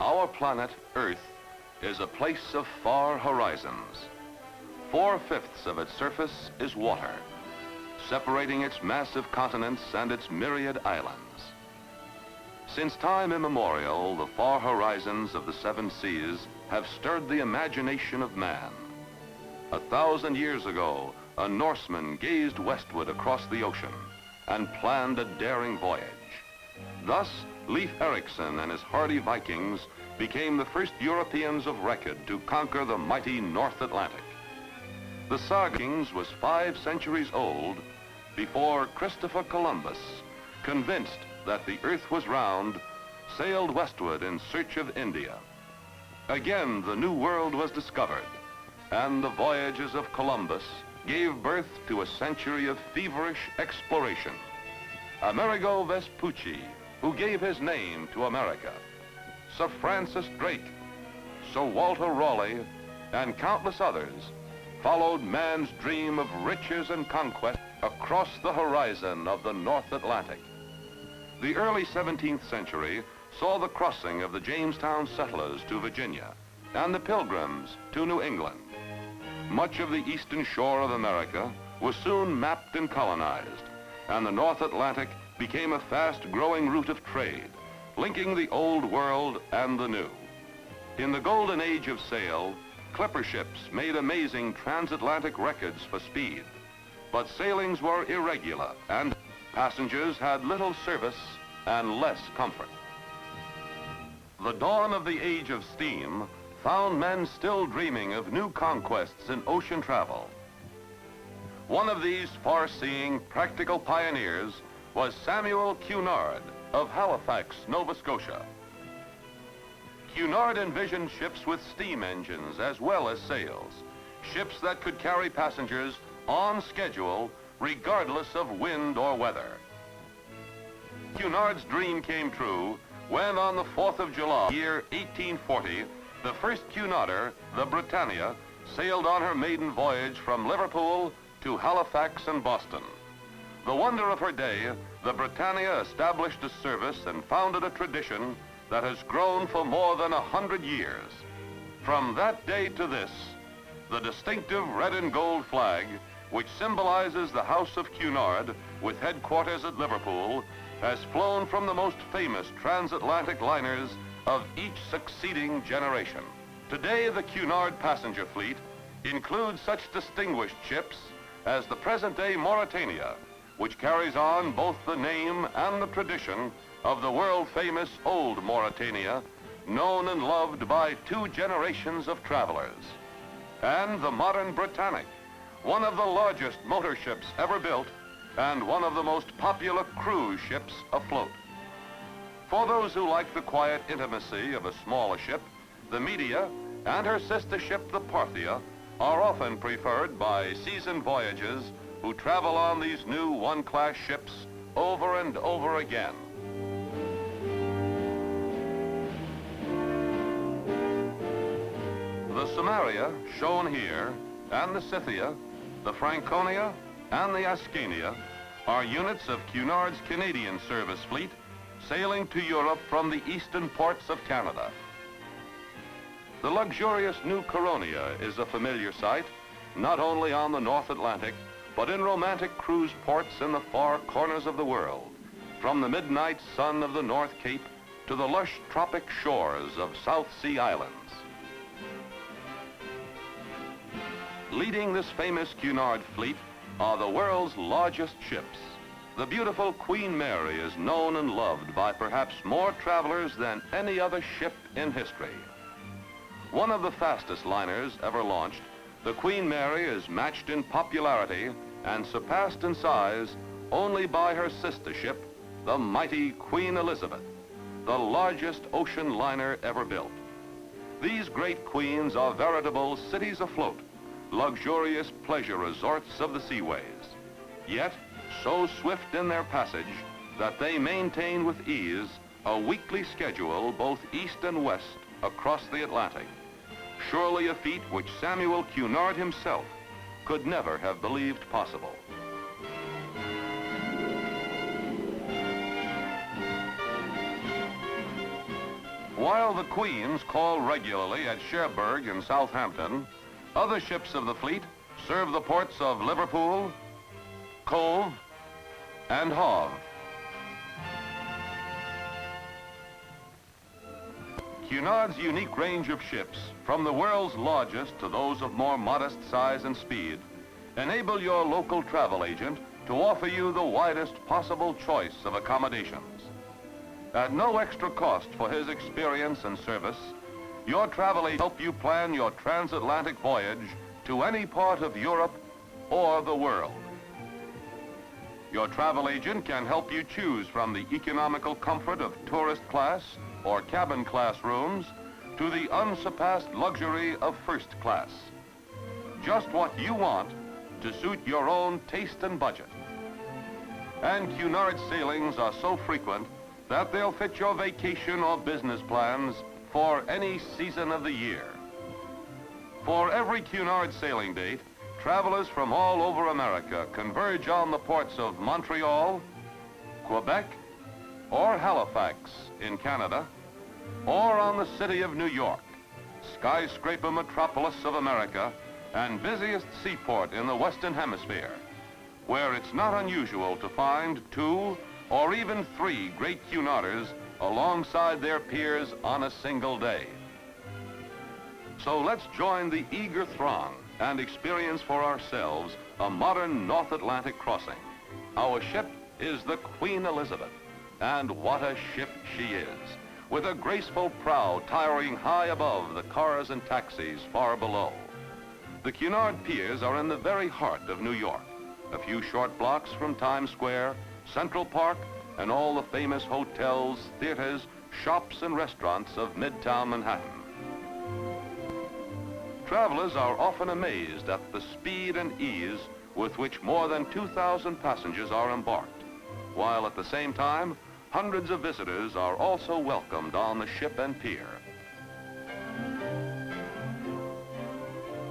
Our planet, Earth, is a place of far horizons. 4/5 of its surface is water, separating its massive continents and its myriad islands. Since time immemorial, the far horizons of the 7 seas have stirred the imagination of man. 1,000 years ago, a Norseman gazed westward across the ocean and planned a daring voyage. Thus, Leif Ericson and his hardy Vikings became the first Europeans of record to conquer the mighty North Atlantic. The saga Vikings was 5 centuries old before Christopher Columbus, convinced that the earth was round, sailed westward in search of India. Again, the New World was discovered, and the voyages of Columbus gave birth to a century of feverish exploration. Amerigo Vespucci, who gave his name to America, Sir Francis Drake, Sir Walter Raleigh, and countless others followed man's dream of riches and conquest across the horizon of the North Atlantic. The early 17th century saw the crossing of the Jamestown settlers to Virginia and the Pilgrims to New England. Much of the eastern shore of America was soon mapped and colonized, and the North Atlantic became a fast-growing route of trade, linking the old world and the new. In the golden age of sail, clipper ships made amazing transatlantic records for speed, but sailings were irregular and passengers had little service and less comfort. The dawn of the age of steam found men still dreaming of new conquests in ocean travel. One of these far-seeing, practical pioneers was Samuel Cunard of Halifax, Nova Scotia. Cunard envisioned ships with steam engines as well as sails, ships that could carry passengers on schedule regardless of wind or weather. Cunard's dream came true when on the 4th of July, year 1840, the first Cunarder, the Britannia, sailed on her maiden voyage from Liverpool to Halifax and Boston. The wonder of her day, the Britannia established a service and founded a tradition that has grown for more than 100 years. From that day to this, the distinctive red and gold flag, which symbolizes the House of Cunard with headquarters at Liverpool, has flown from the most famous transatlantic liners of each succeeding generation. Today, the Cunard passenger fleet includes such distinguished ships as the present-day Mauretania, which carries on both the name and the tradition of the world-famous old Mauretania, known and loved by 2 generations of travelers, and the modern Britannic, one of the largest motor ships ever built and one of the most popular cruise ships afloat. For those who like the quiet intimacy of a smaller ship, the Media and her sister ship, the Parthia, are often preferred by seasoned voyagers who travel on these new one-class ships over and over again. The Samaria, shown here, and the Scythia, the Franconia, and the Ascania are units of Cunard's Canadian service fleet sailing to Europe from the eastern ports of Canada. The luxurious new Coronia is a familiar sight, not only on the North Atlantic, but in romantic cruise ports in the far corners of the world, from the midnight sun of the North Cape to the lush tropic shores of South Sea Islands. Leading this famous Cunard fleet are the world's largest ships. The beautiful Queen Mary is known and loved by perhaps more travelers than any other ship in history. One of the fastest liners ever launched, the Queen Mary is matched in popularity and surpassed in size only by her sister ship, the mighty Queen Elizabeth, the largest ocean liner ever built. These great queens are veritable cities afloat, luxurious pleasure resorts of the seaways, yet so swift in their passage that they maintain with ease a weekly schedule both east and west across the Atlantic. Surely a feat which Samuel Cunard himself could never have believed possible. While the Queens call regularly at Cherbourg and Southampton, other ships of the fleet serve the ports of Liverpool, Cove, and Havre. Cunard's unique range of ships, from the world's largest to those of more modest size and speed, enable your local travel agent to offer you the widest possible choice of accommodations. At no extra cost for his experience and service, your travel agent will help you plan your transatlantic voyage to any part of Europe or the world. Your travel agent can help you choose from the economical comfort of tourist class or cabin class rooms to the unsurpassed luxury of first class. Just what you want to suit your own taste and budget. And Cunard sailings are so frequent that they'll fit your vacation or business plans for any season of the year. For every Cunard sailing date, travelers from all over America converge on the ports of Montreal, Quebec, or Halifax in Canada, or on the city of New York, skyscraper metropolis of America and busiest seaport in the Western Hemisphere, where it's not unusual to find 2 or even 3 great Cunarders alongside their peers on a single day. So let's join the eager throng and experience for ourselves a modern North Atlantic crossing. Our ship is the Queen Elizabeth, and what a ship she is, with a graceful prow towering high above the cars and taxis far below. The Cunard piers are in the very heart of New York, a few short blocks from Times Square, Central Park, and all the famous hotels, theaters, shops, and restaurants of Midtown Manhattan. Travelers are often amazed at the speed and ease with which more than 2,000 passengers are embarked, while at the same time, hundreds of visitors are also welcomed on the ship and pier.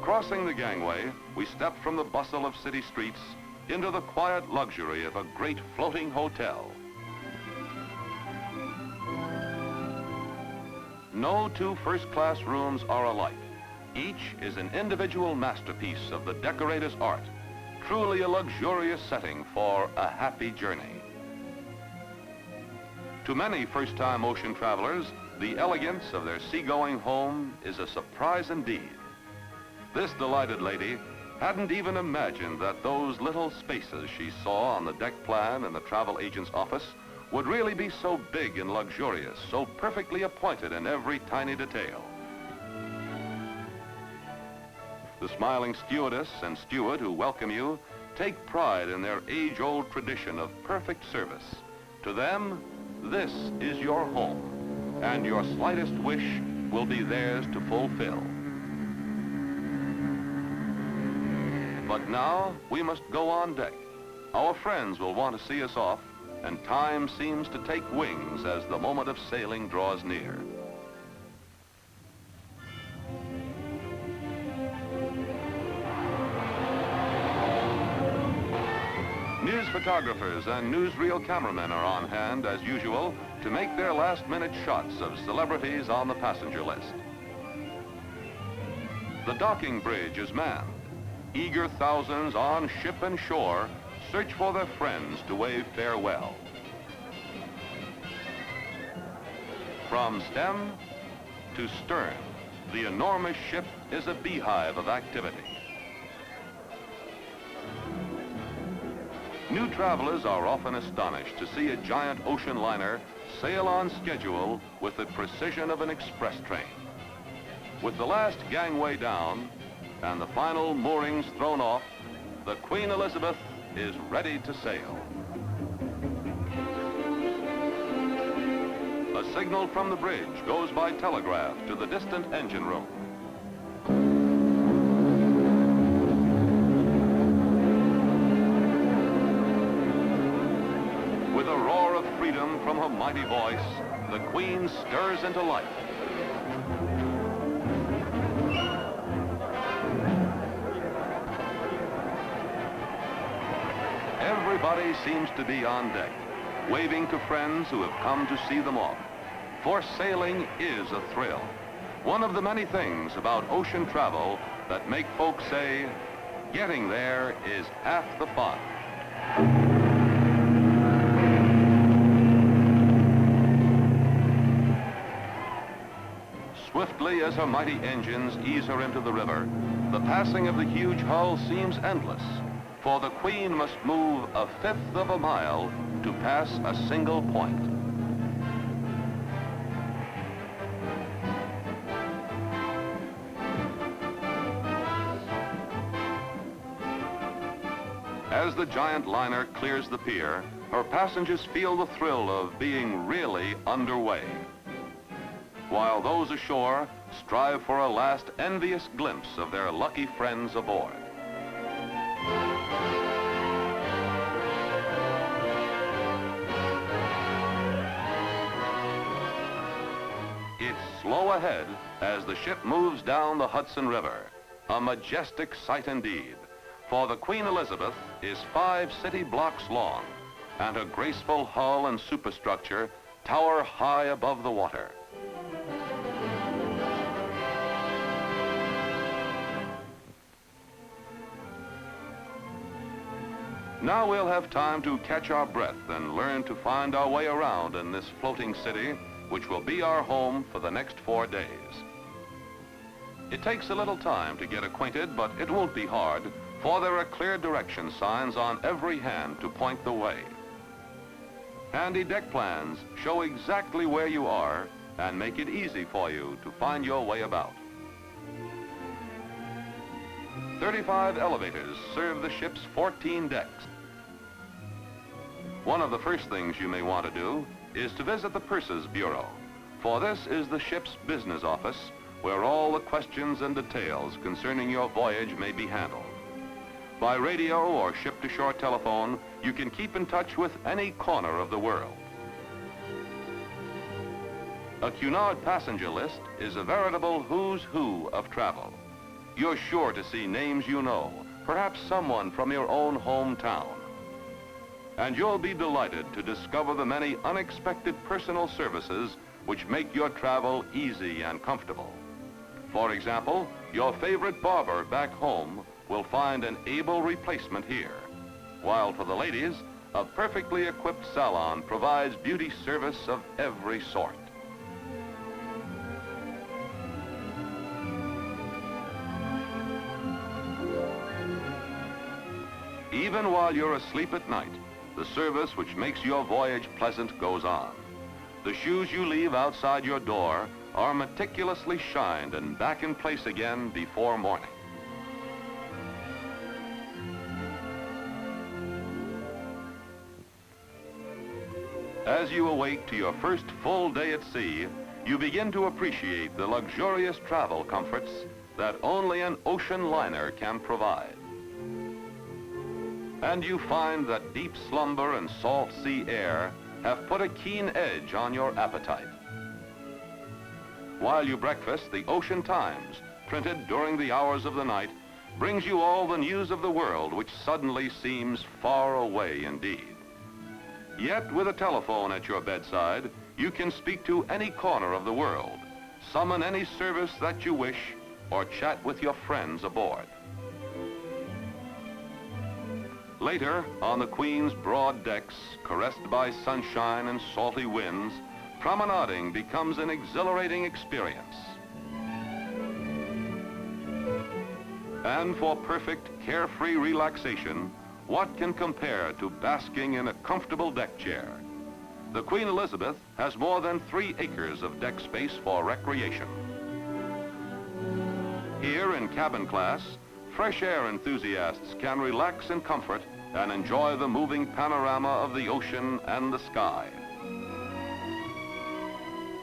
Crossing the gangway, we step from the bustle of city streets into the quiet luxury of a great floating hotel. No 2 first-class rooms are alike. Each is an individual masterpiece of the decorator's art, truly a luxurious setting for a happy journey. To many first-time ocean travelers, the elegance of their seagoing home is a surprise indeed. This delighted lady hadn't even imagined that those little spaces she saw on the deck plan in the travel agent's office would really be so big and luxurious, so perfectly appointed in every tiny detail. The smiling stewardess and steward who welcome you take pride in their age-old tradition of perfect service. To them, this is your home, and your slightest wish will be theirs to fulfill. But now, we must go on deck. Our friends will want to see us off, and time seems to take wings as the moment of sailing draws near. News photographers and newsreel cameramen are on hand, as usual, to make their last-minute shots of celebrities on the passenger list. The docking bridge is manned. Eager thousands on ship and shore search for their friends to wave farewell. From stem to stern, the enormous ship is a beehive of activity. New travelers are often astonished to see a giant ocean liner sail on schedule with the precision of an express train. With the last gangway down and the final moorings thrown off, the Queen Elizabeth is ready to sail. A signal from the bridge goes by telegraph to the distant engine room. With a roar of freedom from her mighty voice, the Queen stirs into life. Everybody seems to be on deck, waving to friends who have come to see them off. for sailing is a thrill. One of the many things about ocean travel that make folks say, getting there is half the fun. Swiftly as her mighty engines ease her into the river, the passing of the huge hull seems endless, for the Queen must move a fifth of a mile to pass a single point. As the giant liner clears the pier, her passengers feel the thrill of being really underway, while those ashore strive for a last envious glimpse of their lucky friends aboard. It's slow ahead as the ship moves down the Hudson River, a majestic sight indeed, for the Queen Elizabeth is 5 city blocks long, and her graceful hull and superstructure tower high above the water. Now we'll have time to catch our breath and learn to find our way around in this floating city, which will be our home for the next 4 days. It takes a little time to get acquainted, but it won't be hard, for there are clear direction signs on every hand to point the way. Handy deck plans show exactly where you are and make it easy for you to find your way about. 35 elevators serve the ship's 14 decks. One of the first things you may want to do is to visit the Purses Bureau, for this is the ship's business office where all the questions and details concerning your voyage may be handled. By radio or ship-to-shore telephone, you can keep in touch with any corner of the world. A Cunard passenger list is a veritable who's who of travel. You're sure to see names you know, perhaps someone from your own hometown. And you'll be delighted to discover the many unexpected personal services which make your travel easy and comfortable. For example, your favorite barber back home will find an able replacement here, while for the ladies, a perfectly equipped salon provides beauty service of every sort. Even while you're asleep at night, the service which makes your voyage pleasant goes on. The shoes you leave outside your door are meticulously shined and back in place again before morning. As you awake to your first full day at sea, you begin to appreciate the luxurious travel comforts that only an ocean liner can provide. And you find that deep slumber and salt sea air have put a keen edge on your appetite. While you breakfast, the Ocean Times, printed during the hours of the night, brings you all the news of the world which suddenly seems far away indeed. Yet with a telephone at your bedside, you can speak to any corner of the world, summon any service that you wish, or chat with your friends aboard. Later, on the Queen's broad decks, caressed by sunshine and salty winds, promenading becomes an exhilarating experience. And for perfect, carefree relaxation, what can compare to basking in a comfortable deck chair? The Queen Elizabeth has more than 3 acres of deck space for recreation. Here in cabin class, fresh air enthusiasts can relax in comfort and enjoy the moving panorama of the ocean and the sky.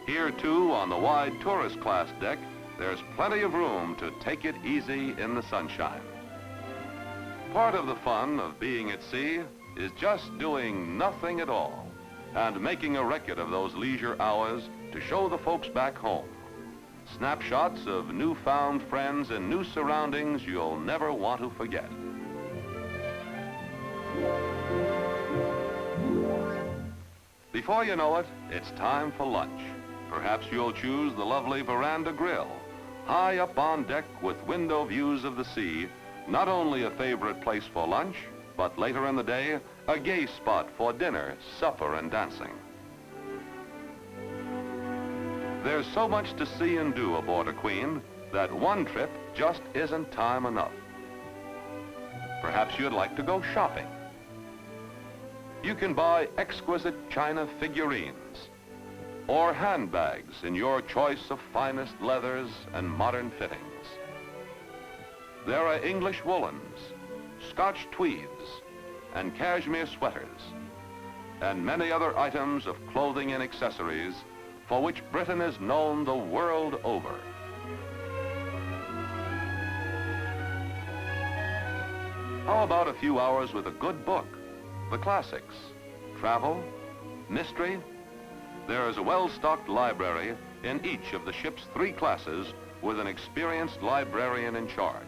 Here too, on the wide tourist class deck, there's plenty of room to take it easy in the sunshine. Part of the fun of being at sea is just doing nothing at all and making a record of those leisure hours to show the folks back home. Snapshots of newfound friends and new surroundings you'll never want to forget. Before you know it, it's time for lunch. Perhaps you'll choose the lovely veranda grill, high up on deck with window views of the sea, not only a favorite place for lunch, but later in the day, a gay spot for dinner, supper, and dancing. There's so much to see and do aboard a Queen that one trip just isn't time enough. Perhaps you'd like to go shopping. You can buy exquisite china figurines or handbags in your choice of finest leathers and modern fittings. There are English woolens, Scotch tweeds, and cashmere sweaters, and many other items of clothing and accessories for which Britain is known the world over. How about a few hours with a good book? The classics, travel, mystery. There is a well-stocked library in each of the ship's 3 classes with an experienced librarian in charge.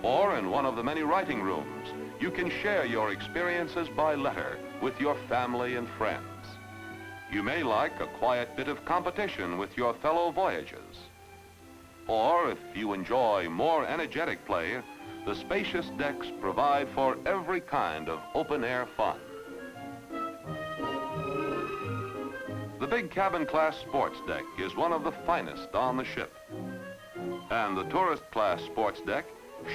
Or in one of the many writing rooms, you can share your experiences by letter with your family and friends. You may like a quiet bit of competition with your fellow voyagers. Or if you enjoy more energetic play, the spacious decks provide for every kind of open-air fun. The big cabin class sports deck is one of the finest on the ship. And the tourist class sports deck,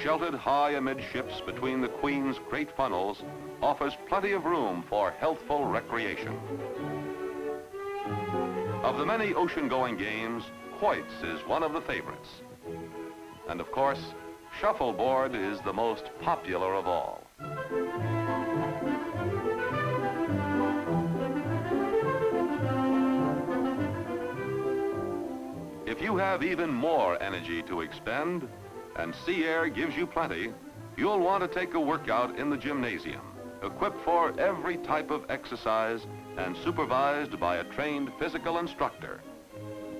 sheltered high amidships between the Queen's great funnels, offers plenty of room for healthful recreation. Of the many ocean-going games, quoits is one of the favorites. And of course, shuffleboard is the most popular of all. If you have even more energy to expend, and sea air gives you plenty, you'll want to take a workout in the gymnasium, equipped for every type of exercise and supervised by a trained physical instructor.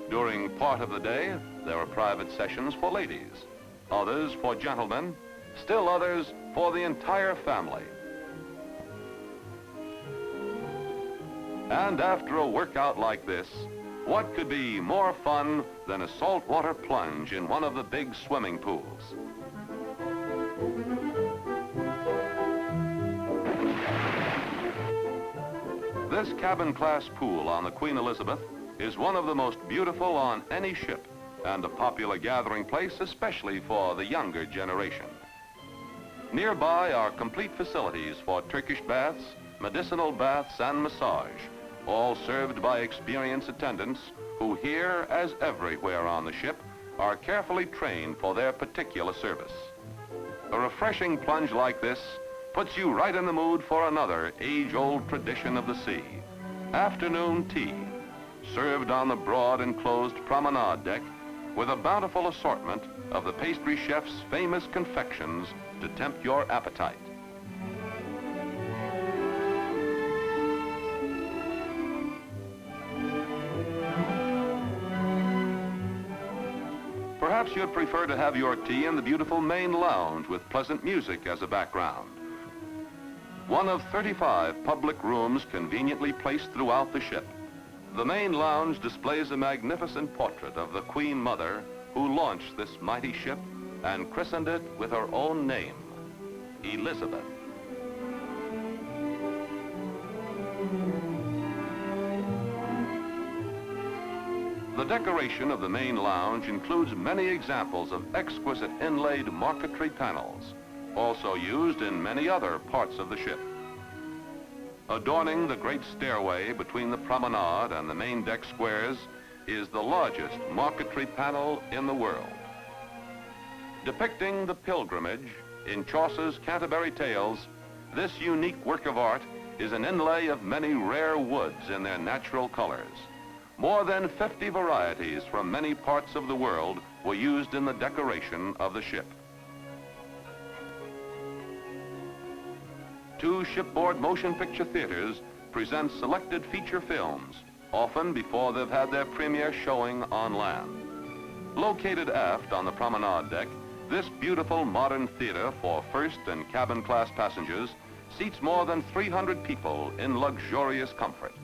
During part of the day, there are private sessions for ladies, others for gentlemen, still others for the entire family. And after a workout like this, what could be more fun than a saltwater plunge in one of the big swimming pools? This cabin class pool on the Queen Elizabeth is one of the most beautiful on any ship and a popular gathering place, especially for the younger generation. Nearby are complete facilities for Turkish baths, medicinal baths, and massage, all served by experienced attendants who here, as everywhere on the ship, are carefully trained for their particular service. A refreshing plunge like this puts you right in the mood for another age-old tradition of the sea, afternoon tea, served on the broad enclosed promenade deck with a bountiful assortment of the pastry chef's famous confections to tempt your appetite. Perhaps you'd prefer to have your tea in the beautiful main lounge with pleasant music as a background. One of 35 public rooms conveniently placed throughout the ship. The main lounge displays a magnificent portrait of the Queen Mother who launched this mighty ship and christened it with her own name, Elizabeth. The decoration of the main lounge includes many examples of exquisite inlaid marquetry panels, also used in many other parts of the ship. Adorning the great stairway between the promenade and the main deck squares is the largest marquetry panel in the world. Depicting the pilgrimage in Chaucer's Canterbury Tales, this unique work of art is an inlay of many rare woods in their natural colors. More than 50 varieties from many parts of the world were used in the decoration of the ship. 2 shipboard motion picture theaters present selected feature films, often before they've had their premiere showing on land. Located aft on the promenade deck, this beautiful modern theater for first and cabin class passengers seats more than 300 people in luxurious comfort.